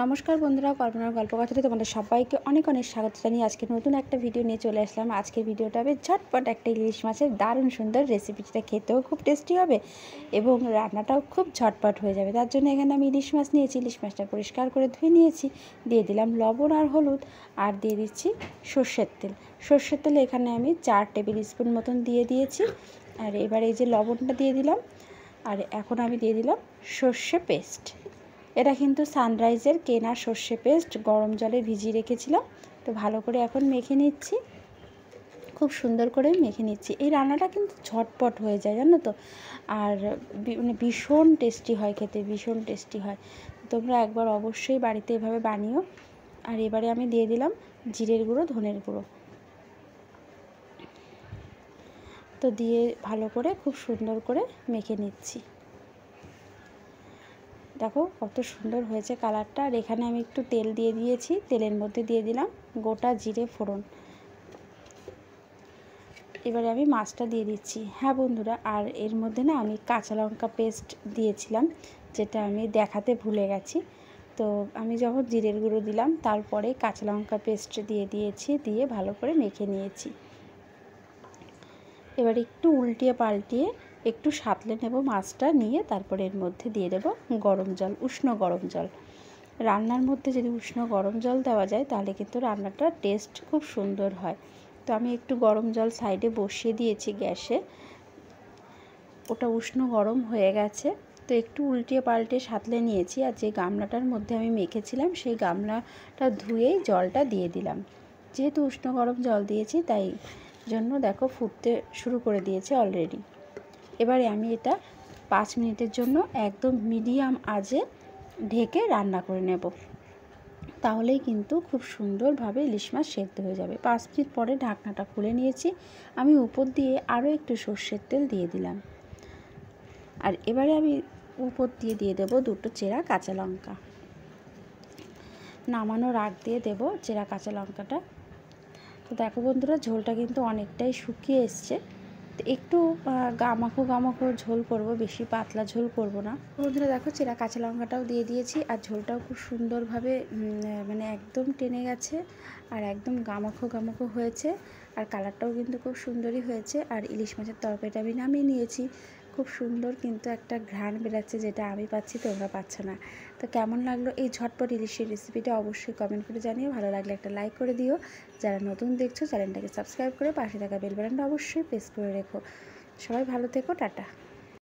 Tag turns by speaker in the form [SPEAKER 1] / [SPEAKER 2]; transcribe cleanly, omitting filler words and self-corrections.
[SPEAKER 1] নমস্কার বন্ধুরা, কল্পনার গল্পকথাতে তোমাদের সবাইকে অনেক অনেক স্বাগত জানিয়ে আজকে নতুন একটা ভিডিও নিয়ে চলে আসলাম। আজকের ভিডিওটা হবে ঝটপট একটা ইলিশ মাছের দারুণ সুন্দর রেসিপিটা খেতেও খুব টেস্টি হবে এবং রান্নাটাও খুব ঝটপট হয়ে যাবে। তার জন্য এখানে আমি ইলিশ মাছ নিয়েছি। ইলিশ মাছটা পরিষ্কার করে ধুয়ে নিয়েছি, দিয়ে দিলাম লবণ আর হলুদ, আর দিয়ে দিচ্ছি সর্ষের তেল। সর্ষের তেল এখানে আমি 4 টেবিল স্পুন মতন দিয়ে দিয়েছি। আর এবার এই যে লবণটা দিয়ে দিলাম, আর এখন আমি দিয়ে দিলাম সর্ষে পেস্ট। এটা কিন্তু সানরাইজের কেনা সর্ষে পেস্ট, গরম জলে ভিজিয়ে রেখেছিলাম। তো ভালো করে এখন মেখে নিচ্ছি, খুব সুন্দর করে মেখে নিচ্ছি। এই রান্নাটা কিন্তু ঝটপট হয়ে যায়, জানো তো, আর মানে ভীষণ টেস্টি হয় খেতে, ভীষণ টেস্টি হয়। তোমরা একবার অবশ্যই বাড়িতে এভাবে বানিও। আর এবারে আমি দিয়ে দিলাম জিরের গুঁড়ো, ধনের গুঁড়ো। তো দিয়ে ভালো করে খুব সুন্দর করে মেখে নিচ্ছি। দেখো কত সুন্দর হয়েছে কালারটা। আর এখানে আমি একটু তেল দিয়ে দিয়েছি, তেলের মধ্যে দিয়ে দিলাম গোটা জিরে ফোড়ন। এবারে আমি মাছটা দিয়ে দিচ্ছি। হ্যাঁ বন্ধুরা, আর এর মধ্যে না আমি কাঁচা লঙ্কা পেস্ট দিয়েছিলাম, যেটা আমি দেখাতে ভুলে গেছি। তো আমি যখন জিরের গুঁড়ো দিলাম তারপরে কাঁচা লঙ্কা পেস্ট দিয়ে দিয়েছি, দিয়ে ভালো করে মেখে নিয়েছি। এবার একটু উল্টিয়ে পাল্টিয়ে একটু সাঁতলে নেব মাছটা, নিয়ে তারপরে এর মধ্যে দিয়ে দেব গরম জল, উষ্ণ গরম জল। রান্নার মধ্যে যদি উষ্ণ গরম জল দেওয়া যায় তাহলে কিন্তু রান্নাটার টেস্ট খুব সুন্দর হয়। তো আমি একটু গরম জল সাইডে বসিয়ে দিয়েছি গ্যাসে, ওটা উষ্ণ গরম হয়ে গেছে। তো একটু উল্টিয়ে পাল্টে সাঁতলে নিয়েছি, আর যে গামলাটার মধ্যে আমি মেখেছিলাম সেই গামলাটা ধুয়েই জলটা দিয়ে দিলাম। যেহেতু উষ্ণ গরম জল দিয়েছি তাই জন্য দেখো ফুটতে শুরু করে দিয়েছে অলরেডি। এবারে আমি এটা 5 মিনিটের জন্য একদম মিডিয়াম আঁচে ঢেকে রান্না করে নেব, তাহলেই কিন্তু খুব সুন্দরভাবে ইলিশ মাছ সেদ্ধ হয়ে যাবে। 5 মিনিট পরে ঢাকনাটা খুলে নিয়েছি। আমি উপর দিয়ে আরও একটু সর্ষের তেল দিয়ে দিলাম। আর এবারে আমি উপর দিয়ে দেবো 2টো চেরা কাঁচা লঙ্কা। নামানোর আগ দিয়ে দেবো চেরা কাঁচা লঙ্কাটা। তো দেখো বন্ধুরা, ঝোলটা কিন্তু অনেকটাই শুকিয়ে এসছে। একটু গামাখো গামাখো ঝোল করব, বেশি পাতলা ঝোল করব না। বন্ধুরা দেখো, চেরা কাঁচা লঙ্কাটাও দিয়ে দিয়েছি, আর ঝোলটাও খুব সুন্দরভাবে মানে একদম টেনে গেছে, আর একদম গামাখো গামাখো হয়েছে, আর কালারটাও কিন্তু খুব সুন্দরই হয়েছে। আর ইলিশ মাছের তরকারিটা আমি নামিয়ে নিয়েছি। খুব সুন্দর কিন্তু একটা ঘ্রাণ বেরাচ্ছে, যেটা আমি পাচ্ছি, তোমরা পাচ্ছ না। তো কেমন লাগলো এই ঝটপট ইলিশের রেসিপিটা অবশ্যই কমেন্ট করে জানিও। ভালো লাগলে একটা লাইক করে দিও। যারা নতুন দেখছো চ্যানেলটাকে সাবস্ক্রাইব করে পাশে থাকা বেল বাটনটা অবশ্যই প্রেস করে রেখো। সবাই ভালো থেকো, টাটা।